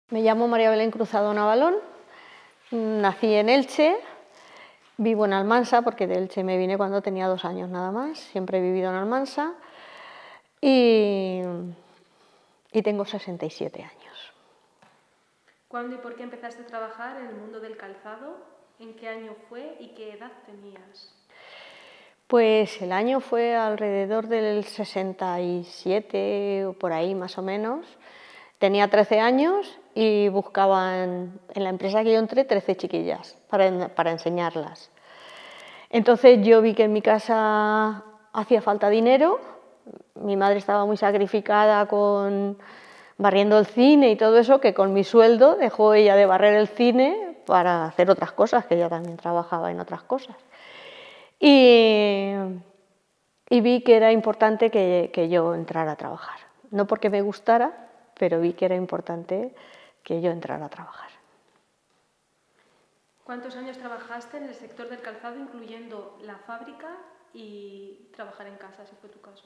Me llamo María Belén Cruzado Navalón, nací en Elche, vivo en Almansa porque de Elche me vine cuando tenía 2 años nada más, siempre he vivido en Almansa y tengo 67 años. ¿Cuándo y por qué empezaste a trabajar en el mundo del calzado? ¿En qué año fue y qué edad tenías? Pues el año fue alrededor del 67 o por ahí más o menos. Tenía 13 años y buscaban, en la empresa que yo entré, 13 chiquillas para enseñarlas. Entonces yo vi que en mi casa hacía falta dinero, mi madre estaba muy sacrificada con barriendo el cine y todo eso, que con mi sueldo dejó ella de barrer el cine para hacer otras cosas, que ella también trabajaba en otras cosas. Y vi que era importante que yo entrara a trabajar. No porque me gustara, pero vi que era importante que yo entrara a trabajar. ¿Cuántos años trabajaste en el sector del calzado, incluyendo la fábrica y trabajar en casa, si fue tu caso?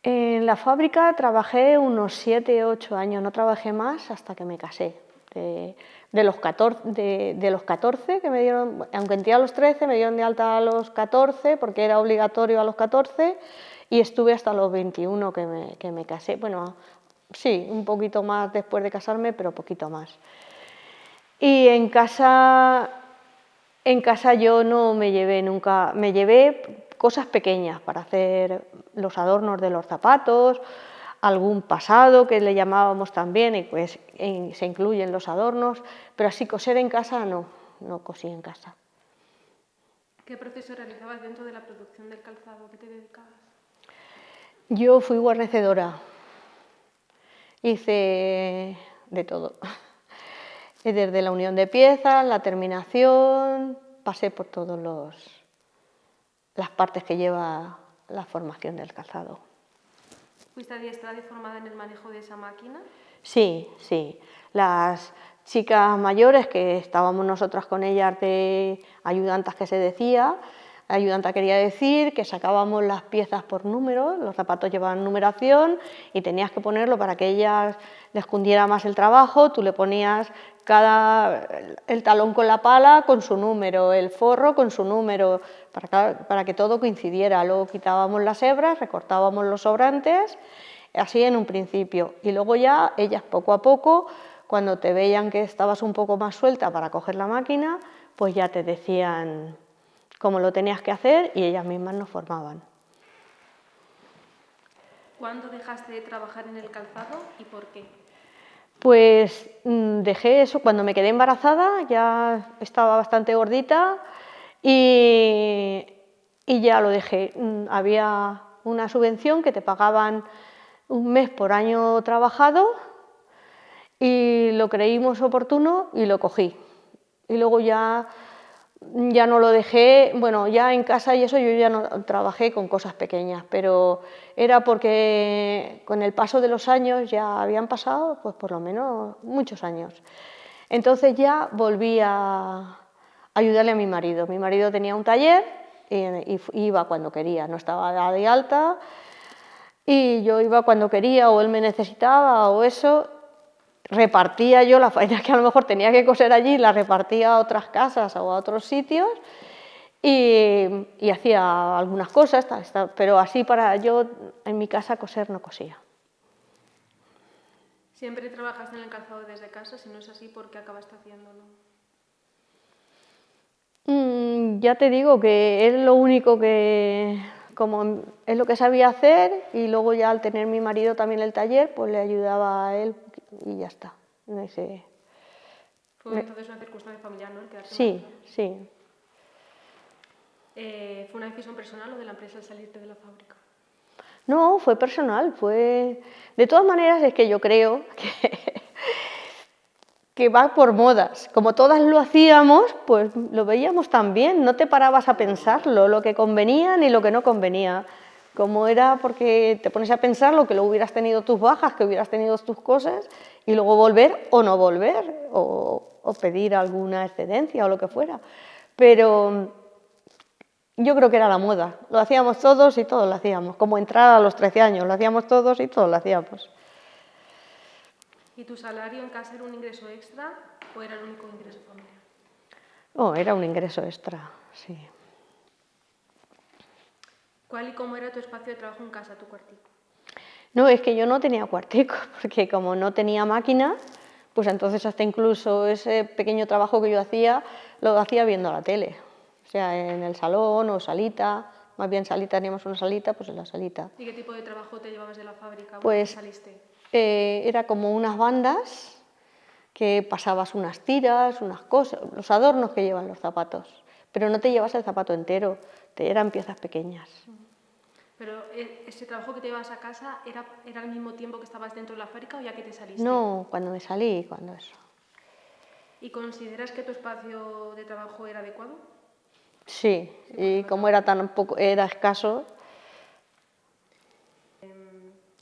En la fábrica trabajé unos 7 o 8 años, no trabajé más hasta que me casé. De los 14 que me dieron, aunque entré a los 13, me dieron de alta a los 14 porque era obligatorio a los 14 y estuve hasta los 21 que me casé. Bueno, sí, un poquito más después de casarme, pero poquito más. Y en casa yo no me llevé nunca, me llevé cosas pequeñas para hacer los adornos de los zapatos, algún pasado que le llamábamos también, y pues se incluyen los adornos, pero así coser en casa no cosí en casa. ¿Qué proceso realizabas dentro de la producción del calzado? ¿A qué te dedicabas? Yo fui guarnecedora, hice de todo, desde la unión de piezas, la terminación, pasé por todas las partes que lleva la formación del calzado. ¿Fuiste adiestrada y formada en el manejo de esa máquina? Sí, sí. Las chicas mayores que estábamos nosotras con ellas de ayudantas que se decía, ayudanta quería decir que sacábamos las piezas por número, los zapatos llevaban numeración y tenías que ponerlo para que ellas les cundiera más el trabajo, tú le ponías el talón con la pala con su número, el forro con su número, para que todo coincidiera. Luego quitábamos las hebras, recortábamos los sobrantes, así en un principio, y luego ya ellas poco a poco, cuando te veían que estabas un poco más suelta para coger la máquina, pues ya te decían cómo lo tenías que hacer y ellas mismas nos formaban. ¿Cuándo dejaste de trabajar en el calzado y por qué? Pues dejé eso cuando me quedé embarazada, ya estaba bastante gordita y ya lo dejé. Había una subvención que te pagaban un mes por año trabajado y lo creímos oportuno y lo cogí. Y luego ya no lo dejé, bueno, ya en casa y eso yo ya no trabajé con cosas pequeñas, pero era porque con el paso de los años ya habían pasado, pues por lo menos muchos años. Entonces ya volví a ayudarle a mi marido. Mi marido tenía un taller y iba cuando quería, no estaba de alta y yo iba cuando quería o él me necesitaba o eso. Repartía yo la faena que a lo mejor tenía que coser allí, la repartía a otras casas o a otros sitios y hacía algunas cosas, pero así para yo en mi casa coser no cosía. ¿Siempre trabajaste en el calzado desde casa? Si no es así, ¿por qué acabaste haciéndolo? Ya te digo que es lo único que, como es lo que sabía hacer y luego ya al tener mi marido también el taller, pues le ayudaba a él y ya está. No sé. Fue entonces una circunstancia familiar, ¿no? Sí, sí. ¿Fue una decisión personal o de la empresa al salirte de la fábrica? No, fue personal, fue... De todas maneras es que yo creo que va por modas. Como todas lo hacíamos, pues lo veíamos también, no te parabas a pensarlo, lo que convenía ni lo que no convenía. Como era porque te pones a pensar lo que lo hubieras tenido tus bajas, que hubieras tenido tus cosas, y luego volver o no volver, o pedir alguna excedencia o lo que fuera. Pero yo creo que era la moda, lo hacíamos todos y todos lo hacíamos, como entrar a los 13 años, lo hacíamos todos y todos lo hacíamos. ¿Y tu salario en casa era un ingreso extra o era el único ingreso familiar? Oh, era un ingreso extra, sí. ¿Cuál y cómo era tu espacio de trabajo en casa, tu cuartico? No, es que yo no tenía cuartico, porque como no tenía máquina, pues entonces hasta incluso ese pequeño trabajo que yo hacía, lo hacía viendo la tele. O sea, en el salón o salita, más bien salita, teníamos una salita, pues en la salita. ¿Y qué tipo de trabajo te llevabas de la fábrica cuando Pues saliste? era como unas bandas que pasabas unas tiras, unas cosas, los adornos que llevan los zapatos, pero no te llevas el zapato entero, eran piezas pequeñas. Pero ese trabajo que te llevas a casa, ¿era al mismo tiempo que estabas dentro de la fábrica o ya que te saliste? No, cuando me salí, cuando eso. ¿Y consideras que tu espacio de trabajo era adecuado? Sí, y como era tan poco, era escaso.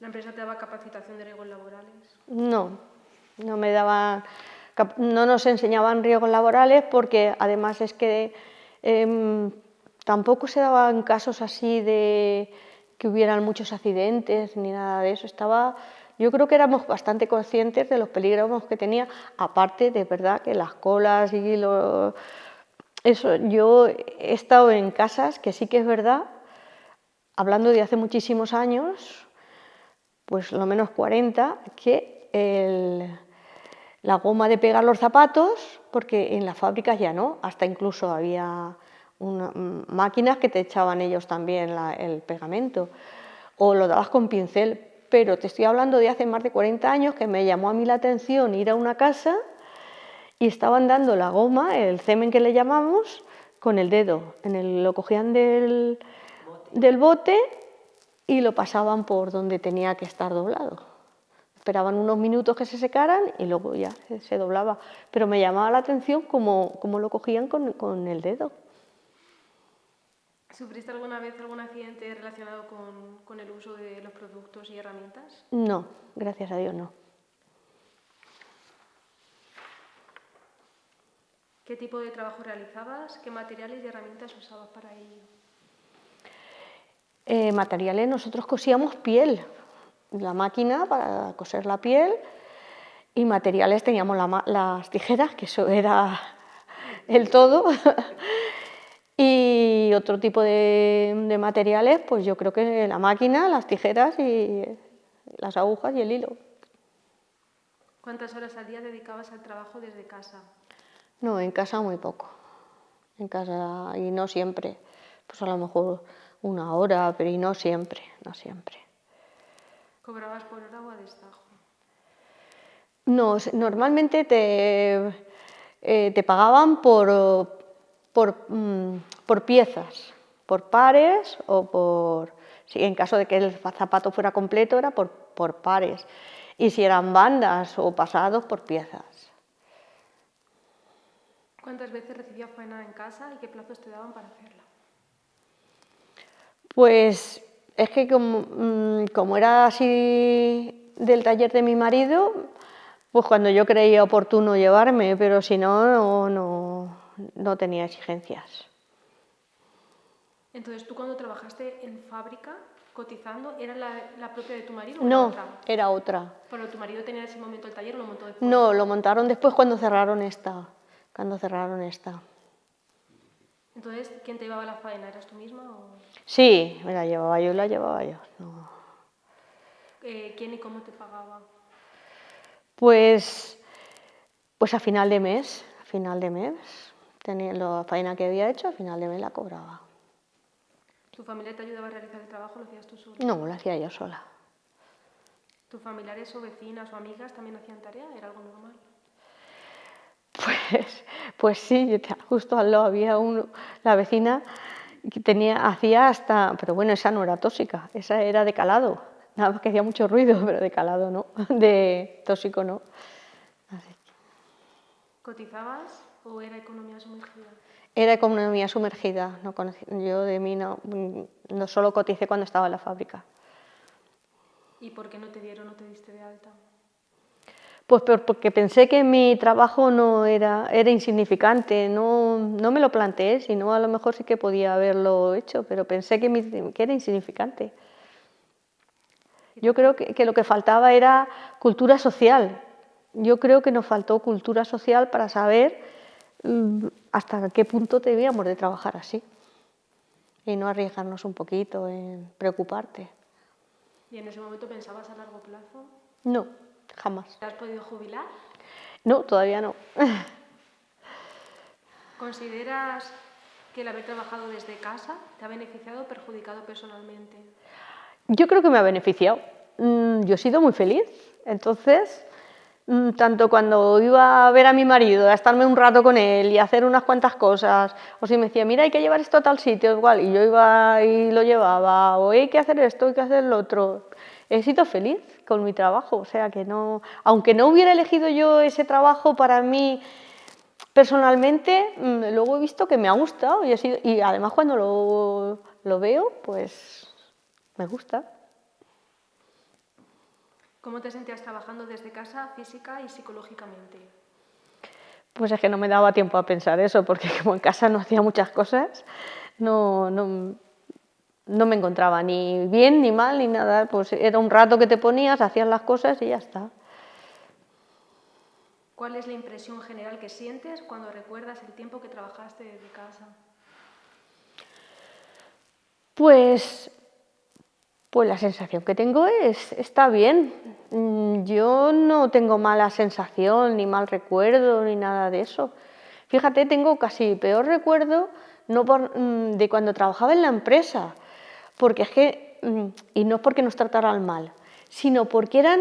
¿La empresa te daba capacitación de riesgos laborales? No, no me daban, no nos enseñaban riesgos laborales porque además es que tampoco se daban casos así de que hubieran muchos accidentes ni nada de eso. Yo creo que éramos bastante conscientes de los peligros que tenía, aparte de verdad que las colas y eso. Yo he estado en casas que sí que es verdad, hablando de hace muchísimos años, pues lo menos 40, que la goma de pegar los zapatos, porque en las fábricas ya no, hasta incluso había máquinas que te echaban ellos también el pegamento, o lo dabas con pincel, pero te estoy hablando de hace más de 40 años que me llamó a mí la atención ir a una casa y estaban dando la goma, el cemen que le llamamos, con el dedo, lo cogían del bote y lo pasaban por donde tenía que estar doblado. Esperaban unos minutos que se secaran y luego ya se doblaba. Pero me llamaba la atención cómo lo cogían con el dedo. ¿Sufriste alguna vez algún accidente relacionado con el uso de los productos y herramientas? No, gracias a Dios no. ¿Qué tipo de trabajo realizabas? ¿Qué materiales y herramientas usabas para ello? Materiales, nosotros cosíamos piel, la máquina para coser la piel, y materiales teníamos las tijeras, que eso era el todo, y otro tipo de materiales, pues yo creo que la máquina, las tijeras y las agujas y el hilo. ¿Cuántas horas al día dedicabas al trabajo desde casa? No, en casa muy poco, en casa y no siempre, pues a lo mejor una hora, pero y no siempre, no siempre. ¿Cobrabas por hora o a destajo? No, normalmente te pagaban por piezas, por pares o si en caso de que el zapato fuera completo era por pares, y si eran bandas o pasados, por piezas. ¿Cuántas veces recibías faena en casa y qué plazos te daban para hacerla? Pues es que como era así del taller de mi marido, pues cuando yo creía oportuno llevarme, pero si no, no tenía exigencias. Entonces, ¿tú cuando trabajaste en fábrica, cotizando, era la propia de tu marido o No, otra? era otra. ¿Pero tu marido tenía en ese momento el taller o lo montó después? No, lo montaron después cuando cerraron esta. Entonces, ¿quién te llevaba la faena? ¿Eras tú misma o...? Sí, me la llevaba yo. No. ¿Quién y cómo te pagaba? Pues a final de mes, tenía la faena que había hecho, a final de mes la cobraba. ¿Tu familia te ayudaba a realizar el trabajo o lo hacías tú sola? No, lo hacía yo sola. ¿Tus familiares o vecinas o amigas también hacían tarea? ¿Era algo normal? Pues sí, justo al lado había la vecina que hacía hasta, pero bueno, esa no era tóxica, esa era de calado, nada más que hacía mucho ruido, pero de calado no, de tóxico no. Así. ¿Cotizabas o era economía sumergida? Era economía sumergida, yo de mí no solo coticé cuando estaba en la fábrica. ¿Y por qué no te diste de alta? Pues porque pensé que mi trabajo no era insignificante, no me lo planteé, sino a lo mejor sí que podía haberlo hecho, pero pensé que era insignificante. Yo creo que lo que faltaba era cultura social, yo creo que nos faltó cultura social para saber hasta qué punto debíamos de trabajar así y no arriesgarnos un poquito en preocuparte. ¿Y en ese momento pensabas a largo plazo? No, jamás. ¿Te has podido jubilar? No, todavía no. ¿Consideras que el haber trabajado desde casa te ha beneficiado o perjudicado personalmente? Yo creo que me ha beneficiado. Yo he sido muy feliz, entonces, tanto cuando iba a ver a mi marido, a estarme un rato con él y a hacer unas cuantas cosas, o si me decía, mira, hay que llevar esto a tal sitio, igual, y yo iba y lo llevaba, o hay que hacer esto, hay que hacer lo otro. He sido feliz con mi trabajo, o sea que no, aunque no hubiera elegido yo ese trabajo para mí personalmente, luego he visto que me ha gustado y además cuando lo veo, pues me gusta. ¿Cómo te sentías trabajando desde casa, física y psicológicamente? Pues es que no me daba tiempo a pensar eso, porque como en casa no hacía muchas cosas, no me encontraba ni bien ni mal ni nada, pues era un rato que te ponías, hacías las cosas y ya está. ¿Cuál es la impresión general que sientes cuando recuerdas el tiempo que trabajaste desde casa? Pues la sensación que tengo está bien. Yo no tengo mala sensación, ni mal recuerdo, ni nada de eso. Fíjate, tengo casi peor recuerdo de cuando trabajaba en la empresa, porque es que, y no es porque nos trataran mal, sino porque eran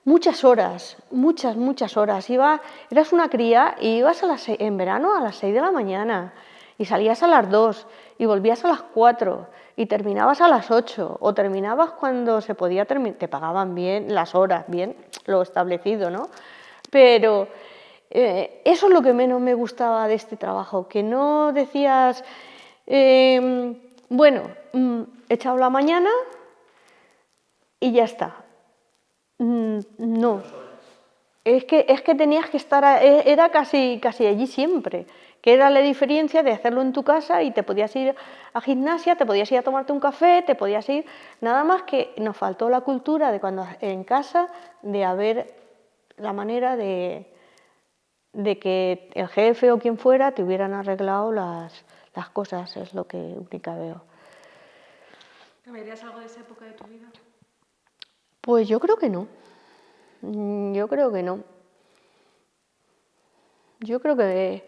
muchas horas, muchas horas. Eras una cría y ibas en verano a las 6 de la mañana y salías a las 2 y volvías a las 4 y terminabas a las 8 o terminabas cuando se podía terminar, te pagaban bien las horas, bien lo establecido, ¿no? Pero eso es lo que menos me gustaba de este trabajo, que no decías, bueno, he echado la mañana y ya está. No, es que tenías que estar, era casi allí siempre, que era la diferencia de hacerlo en tu casa y te podías ir a gimnasia, te podías ir a tomarte un café, te podías ir, nada más que nos faltó la cultura de cuando en casa, de haber la manera de que el jefe o quien fuera te hubieran arreglado las cosas, es lo que única veo. ¿Cambiarías algo de esa época de tu vida? Pues yo creo que no. Yo creo que no. Yo creo que...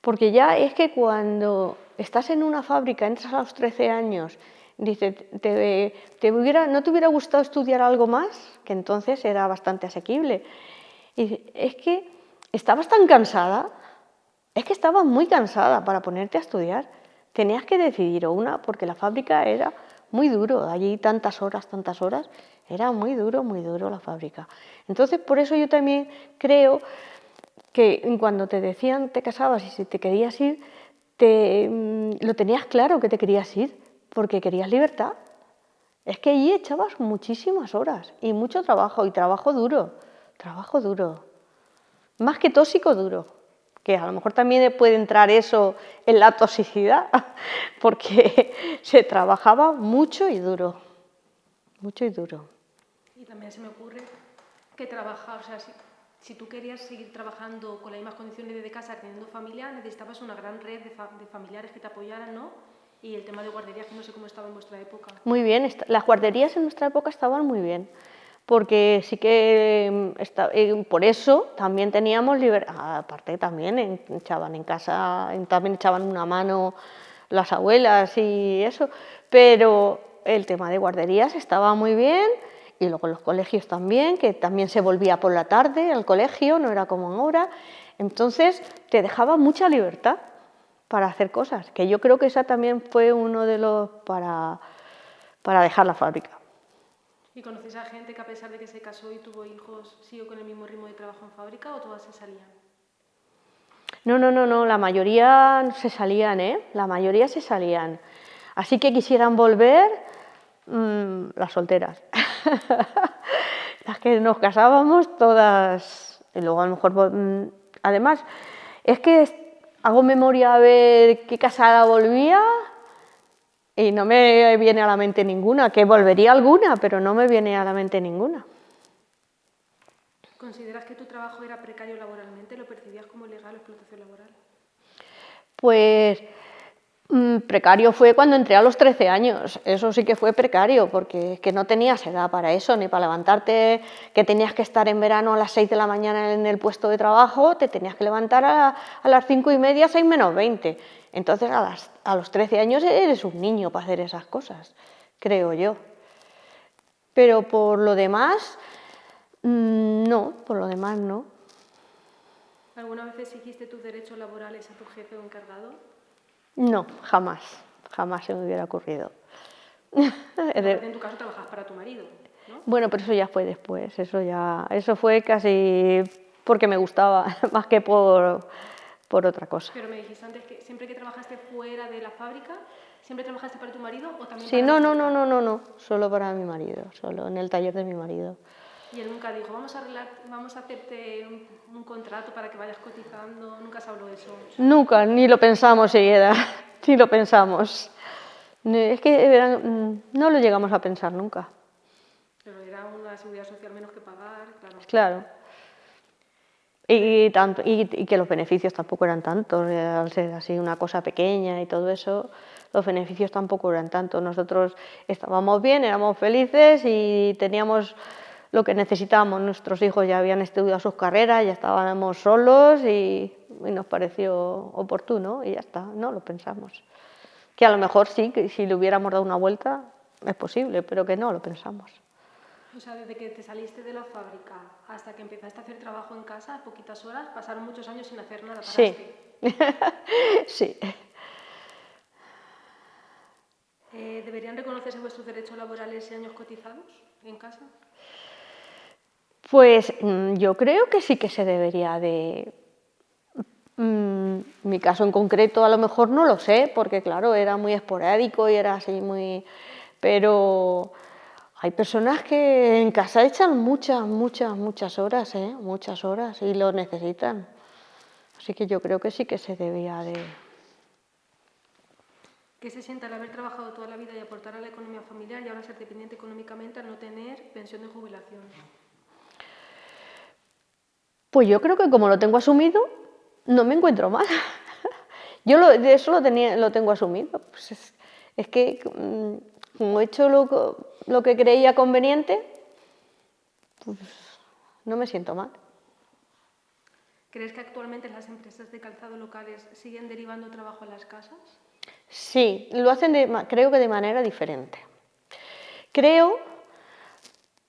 Porque ya es que cuando estás en una fábrica, entras a los 13 años, dice, ¿no te hubiera gustado estudiar algo más? Que entonces era bastante asequible. Y es que estabas tan cansada, es que estabas muy cansada para ponerte a estudiar. Tenías que decidir porque la fábrica era muy duro, allí tantas horas, era muy duro la fábrica. Entonces, por eso yo también creo que cuando te decían te casabas y si te querías ir, lo tenías claro que te querías ir, porque querías libertad. Es que allí echabas muchísimas horas y mucho trabajo, y trabajo duro, más que tóxico duro, que a lo mejor también puede entrar eso en la toxicidad, porque se trabajaba mucho y duro. Y también se me ocurre que trabajar, o sea, si tú querías seguir trabajando con las mismas condiciones desde casa, teniendo familia, necesitabas una gran red de familiares que te apoyaran, ¿no? Y el tema de guarderías, que no sé cómo estaba en vuestra época. Muy bien, las guarderías en nuestra época estaban muy bien, porque sí que por eso también teníamos libertad, aparte también echaban en casa, también echaban una mano las abuelas y eso, pero el tema de guarderías estaba muy bien. Y luego los colegios también, que también se volvía por la tarde al colegio, no era como ahora. Entonces te dejaba mucha libertad para hacer cosas, que yo creo que esa también fue uno de los para dejar la fábrica. ¿Y conoces a gente que a pesar de que se casó y tuvo hijos, siguió con el mismo ritmo de trabajo en fábrica o todas se salían? No, la mayoría se salían, La mayoría se salían. Así que quisieran volver las solteras. Las que nos casábamos todas, y luego a lo mejor, además, es que hago memoria a ver qué casada volvía y no me viene a la mente ninguna, que volvería alguna, pero no me viene a la mente ninguna. ¿Consideras que tu trabajo era precario laboralmente? ¿Lo percibías como legal o explotación laboral? Pues precario fue cuando entré a los 13 años, eso sí que fue precario, porque es que no tenías edad para eso, ni para levantarte, que tenías que estar en verano a las 6 de la mañana en el puesto de trabajo, te tenías que levantar a las 5:30, 6 menos 20. Entonces a los 13 años eres un niño para hacer esas cosas, creo yo. Pero por lo demás, no, por lo demás no. ¿Alguna vez exigiste tus derechos laborales a tu jefe o encargado? No, jamás, jamás se me hubiera ocurrido. En tu caso trabajas para tu marido, ¿no? Bueno, pero eso ya fue después, eso fue casi porque me gustaba, más que por otra cosa. Pero me dijiste antes que siempre que trabajaste fuera de la fábrica, ¿siempre trabajaste para tu marido o también Sí, para no, la no, fábrica? no, solo para mi marido, solo en el taller de mi marido. Y él nunca dijo, vamos a hacerte un contrato para que vayas cotizando, nunca se habló de eso. Nunca, ni lo pensamos siquiera, ni lo pensamos. Es que no lo llegamos a pensar nunca. Pero era una seguridad social menos que pagar, claro. Claro. Y que los beneficios tampoco eran tantos, al ser así una cosa pequeña y todo eso, los beneficios tampoco eran tantos. Nosotros estábamos bien, éramos felices y teníamos lo que necesitábamos. Nuestros hijos ya habían estudiado sus carreras, ya estábamos solos y nos pareció oportuno y ya está, no lo pensamos. Que a lo mejor sí, que si le hubiéramos dado una vuelta es posible, pero que no lo pensamos. O sea, desde que te saliste de la fábrica hasta que empezaste a hacer trabajo en casa, poquitas horas, pasaron muchos años sin hacer nada. Sí, Paraste. sí. ¿Deberían reconocerse vuestros derechos laborales y años cotizados en casa? Pues yo creo que sí que se debería de... mi caso en concreto a lo mejor no lo sé, porque claro, era muy esporádico y era así muy... Pero hay personas que en casa echan muchas horas, muchas horas y lo necesitan. Así que yo creo que sí que se debía de... ¿Qué se siente al haber trabajado toda la vida y aportar a la economía familiar y ahora ser dependiente económicamente al no tener pensión de jubilación? Pues yo creo que como lo tengo asumido, no me encuentro mal. De eso lo tengo asumido. Pues es que como he hecho lo que creía conveniente, pues no me siento mal. ¿Crees que actualmente las empresas de calzado locales siguen derivando trabajo a las casas? Sí, lo hacen creo que de manera diferente. Creo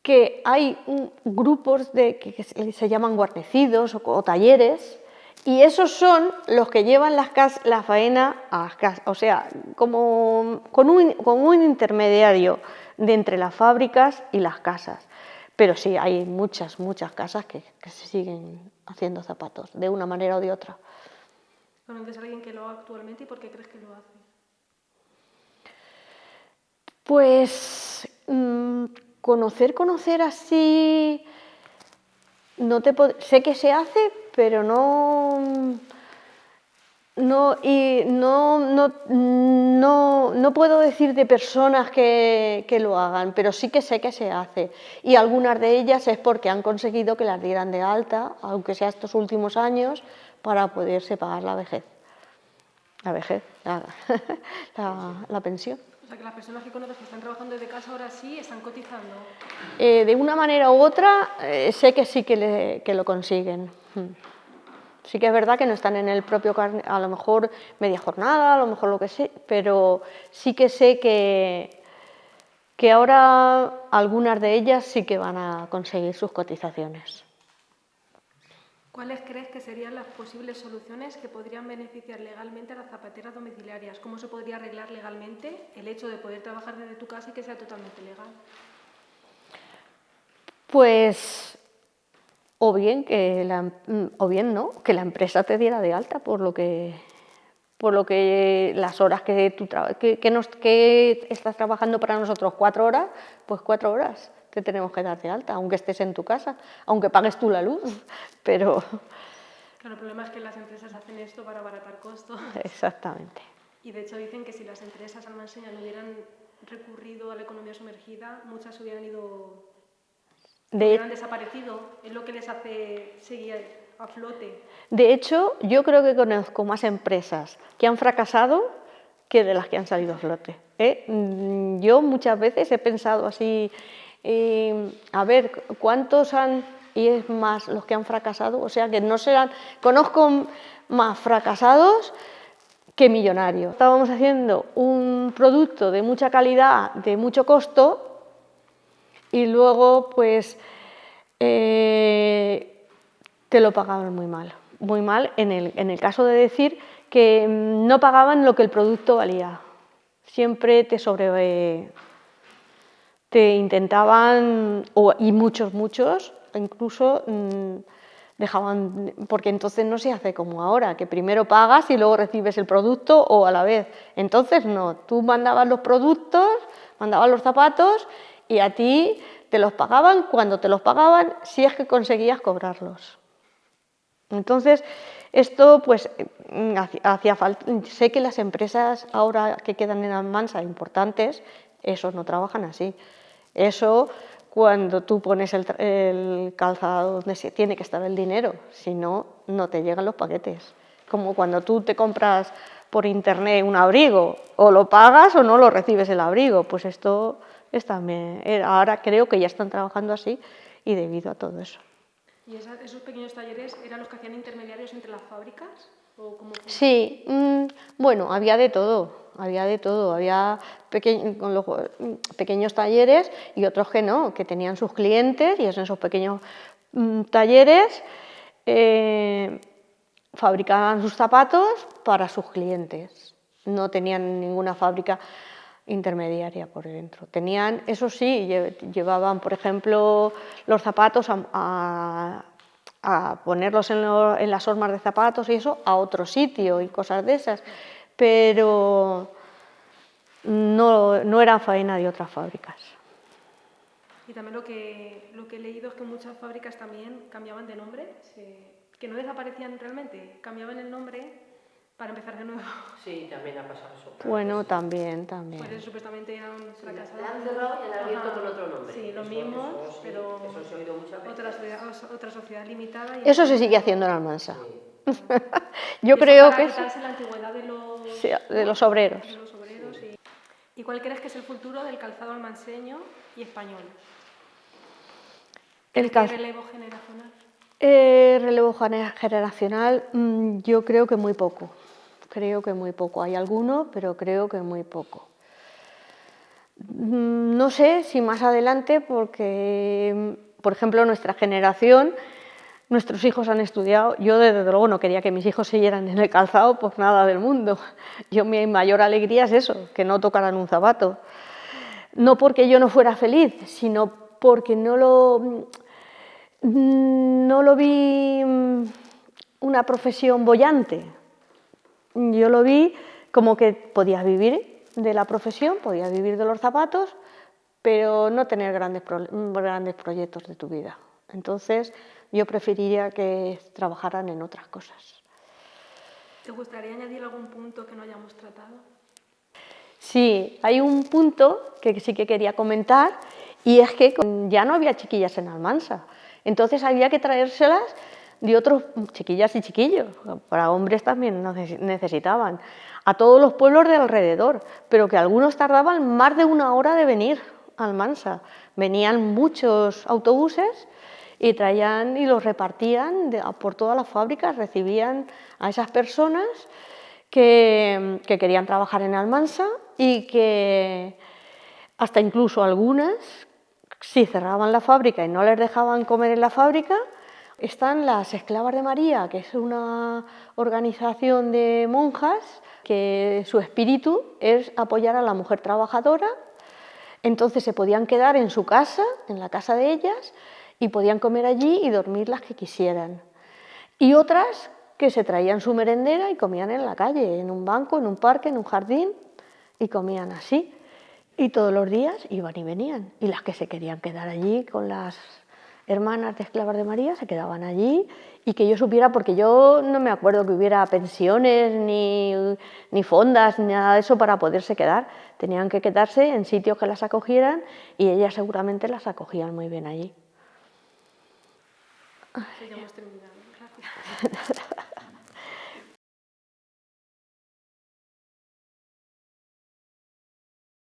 que hay grupos que se llaman guarnecidos o talleres, y esos son los que llevan la faena a las casas, o sea, como con un intermediario de entre las fábricas y las casas. Pero sí, hay muchas casas que se siguen haciendo zapatos, de una manera o de otra. ¿Conoces a alguien que lo haga actualmente y por qué crees que lo hace? Pues conocer así, sé que se hace, pero no puedo decir de personas que lo hagan, pero sí que sé que se hace. Y algunas de ellas es porque han conseguido que las dieran de alta, aunque sea estos últimos años, para poderse pagar la vejez. La pensión. O sea, que las personas que conoces que están trabajando desde casa ahora sí están cotizando. De una manera u otra, sé que sí que lo consiguen. Sí que es verdad que no están en el propio carnet, a lo mejor media jornada, a lo mejor lo que sé, pero sí que sé que ahora algunas de ellas sí que van a conseguir sus cotizaciones. ¿Cuáles crees que serían las posibles soluciones que podrían beneficiar legalmente a las zapateras domiciliarias? ¿Cómo se podría arreglar legalmente el hecho de poder trabajar desde tu casa y que sea totalmente legal? Pues o bien no, que la empresa te diera de alta por lo que las horas que estás trabajando para nosotros 4 horas, pues 4 horas te tenemos que dar de alta, aunque estés en tu casa, aunque pagues tú la luz, pero... Claro, el problema es que las empresas hacen esto para abaratar costos. Exactamente. Y de hecho dicen que si las empresas almacenan hubieran recurrido a la economía sumergida, muchas hubieran ido De, han desaparecido, es lo que les hace seguir a flote. de hecho, yo creo que conozco más empresas que han fracasado que de las que han salido a flote. Yo muchas veces he pensado así, a ver, ¿cuántos han...? Y es más los que han fracasado, o sea que no serán... Conozco más fracasados que millonarios. Estábamos haciendo un producto de mucha calidad, de mucho costo, y luego pues te lo pagaban muy mal en el caso de decir que no pagaban lo que el producto valía. Siempre te intentaban, y muchos, incluso dejaban, porque entonces no se hace como ahora, que primero pagas y luego recibes el producto o a la vez. Entonces no, tú mandabas los productos, mandabas los zapatos y a ti te los pagaban cuando te los pagaban, si es que conseguías cobrarlos. Entonces, esto pues hacía falta. Sé que las empresas ahora que quedan en Almansa importantes, esos no trabajan así. Eso cuando tú pones el calzado donde tiene que estar el dinero, si no, no te llegan los paquetes. Como cuando tú te compras por internet un abrigo, o lo pagas o no lo recibes el abrigo, pues esto es también, ahora creo que ya están trabajando así y debido a todo eso. ¿Y esos pequeños talleres eran los que hacían intermediarios entre las fábricas? ¿O cómo fue? Sí, bueno, había de todo, había pequeños talleres y otros que no, que tenían sus clientes y en esos pequeños talleres fabricaban sus zapatos para sus clientes, no tenían ninguna fábrica intermediaria por dentro. Tenían, eso sí, llevaban, por ejemplo, los zapatos a ponerlos en las hormas de zapatos y eso a otro sitio y cosas de esas, pero no era faena de otras fábricas. Y también lo que he leído es que muchas fábricas también cambiaban de nombre, que no desaparecían realmente, cambiaban el nombre para empezar de nuevo. Sí, también ha pasado eso. Bueno, también. Pues eso supuestamente eran fracasados. La han cerrado y han abierto con otro nombre. Sí, los mismos, sí, pero eso se ha oído muchas veces. otra sociedad limitada. Eso se sigue haciendo en Almansa. Sí. Yo creo que es... Para quitarse la antigüedad de los obreros. ¿Y cuál crees que es el futuro del calzado almanseño y español? ¿Qué relevo generacional? Relevo generacional, yo creo que muy poco. Hay algunos, pero creo que muy poco. No sé si más adelante, porque, por ejemplo, nuestra generación, nuestros hijos han estudiado. Yo, desde luego, no quería que mis hijos siguieran en el calzado, pues nada del mundo. Mi mayor alegría es eso, que no tocaran un zapato. No porque yo no fuera feliz, sino porque no lo vi una profesión boyante. Yo lo vi como que podías vivir de la profesión, podías vivir de los zapatos, pero no tener grandes proyectos de tu vida. Entonces, yo preferiría que trabajaran en otras cosas. ¿Te gustaría añadir algún punto que no hayamos tratado? Sí, hay un punto que sí que quería comentar, y es que ya no había chiquillas en Almansa. Entonces había que traérselas de otros, chiquillas y chiquillos, para hombres también necesitaban, a todos los pueblos de alrededor, pero que algunos tardaban más de 1 hora de venir a Almansa. Venían muchos autobuses y traían y los repartían por todas las fábricas, recibían a esas personas que querían trabajar en Almansa y que hasta incluso algunas, si cerraban la fábrica y no les dejaban comer en la fábrica, están las Esclavas de María, que es una organización de monjas que su espíritu es apoyar a la mujer trabajadora. Entonces se podían quedar en su casa, en la casa de ellas, y podían comer allí y dormir las que quisieran. Y otras que se traían su merendera y comían en la calle, en un banco, en un parque, en un jardín, y comían así. Y todos los días iban y venían. Y las que se querían quedar allí con las hermanas de Esclavas de María se quedaban allí, y que yo supiera, porque yo no me acuerdo que hubiera pensiones, ni fondas, ni nada de eso para poderse quedar. Tenían que quedarse en sitios que las acogieran y ellas seguramente las acogían muy bien allí. Que ya hemos terminado. Gracias.